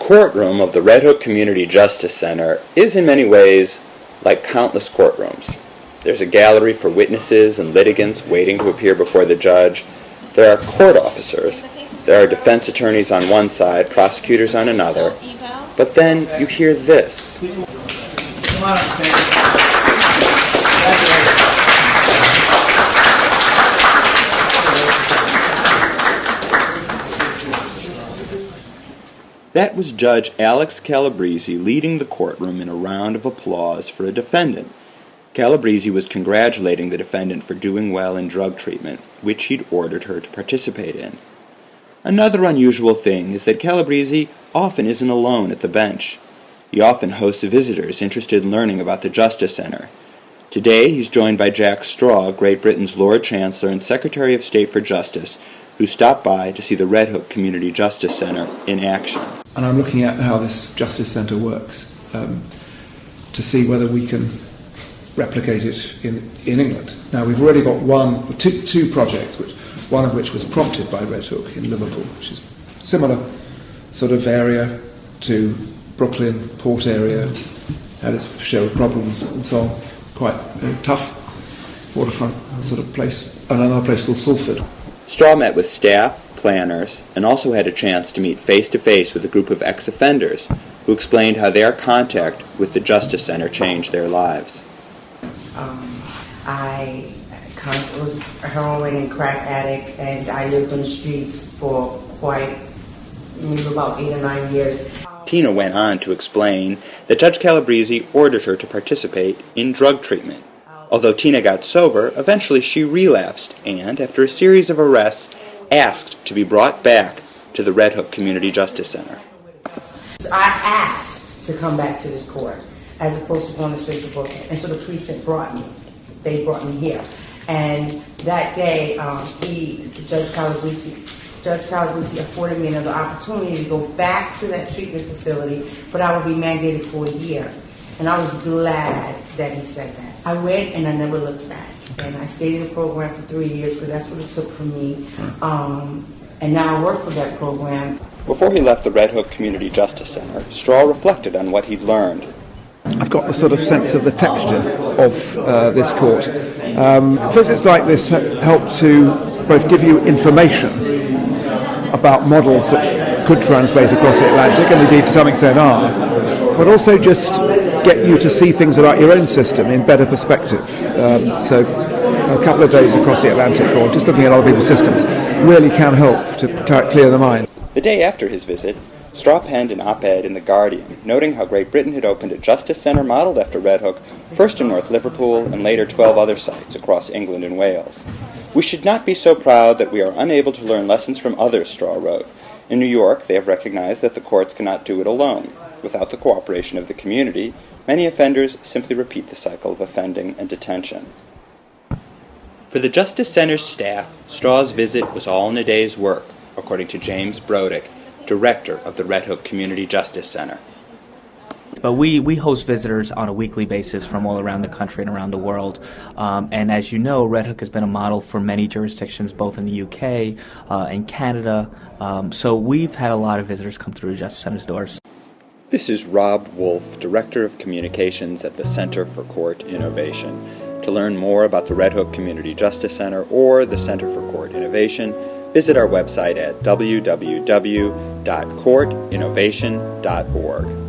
courtroom of the Red Hook Community Justice Center is in many ways like countless courtrooms. There's a gallery for witnesses and litigants waiting to appear before the judge. There are court officers. There are defense attorneys on one side, prosecutors on another. But then you hear this. That was Judge Alex Calabrese leading the courtroom in a round of applause for a defendant. Calabrese was congratulating the defendant for doing well in drug treatment, which he'd ordered her to participate in. Another unusual thing is that Calabrese often isn't alone at the bench. He often hosts visitors interested in learning about the Justice Center. Today he's joined by Jack Straw, Great Britain's Lord Chancellor and Secretary of State for Justice, who stopped by to see the Red Hook Community Justice Center in action. And I'm looking at how this Justice Centre works to see whether we can replicate it in England. Now, we've already got two projects, one of which was prompted by Red Hook in Liverpool, which is similar sort of area to Brooklyn, port area, had its share of problems and so on. Quite tough waterfront sort of place. And another place called Salford. Straw met with staff, planners, and also had a chance to meet face-to-face with a group of ex-offenders who explained how their contact with the Justice Center changed their lives. I was a heroin and crack addict, and I lived on the streets for maybe about 8 or 9 years. Tina went on to explain that Judge Calabrese ordered her to participate in drug treatment. Although Tina got sober, eventually she relapsed and, after a series of arrests, asked to be brought back to the Red Hook Community Justice Center. I asked to come back to this court as opposed to going to Central Brooklyn, and so the precinct brought me. They brought me here. And that day, Judge Calabrese afforded me another opportunity to go back to that treatment facility, but I would be mandated for a year. And I was glad that he said that. I went and I never looked back. And I stayed in the program for 3 years because that's what it took from me. And now I work for that program. Before he left the Red Hook Community Justice Center, Straw reflected on what he'd learned. I've got the sort of sense of the texture of this court. Visits like this help to both give you information about models that could translate across the Atlantic, and indeed to some extent are, but also just get you to see things about your own system in better perspective. So a couple of days across the Atlantic, or just looking at other people's systems, really can help to clear the mind. The day after his visit, Straw penned an op-ed in The Guardian, noting how Great Britain had opened a justice centre modelled after Red Hook, first in North Liverpool and later 12 other sites across England and Wales. "We should not be so proud that we are unable to learn lessons from others," Straw wrote. In New York, they have recognized that the courts cannot do it alone. Without the cooperation of the community, many offenders simply repeat the cycle of offending and detention. For the Justice Center's staff, Straw's visit was all in a day's work, according to James Brodick, director of the Red Hook Community Justice Center. But we host visitors on a weekly basis from all around the country and around the world. And as you know, Red Hook has been a model for many jurisdictions, both in the UK and Canada. So we've had a lot of visitors come through the Justice Center's doors. This is Rob Wolf, Director of Communications at the Center for Court Innovation. To learn more about the Red Hook Community Justice Center or the Center for Court Innovation, visit our website at www.courtinnovation.org.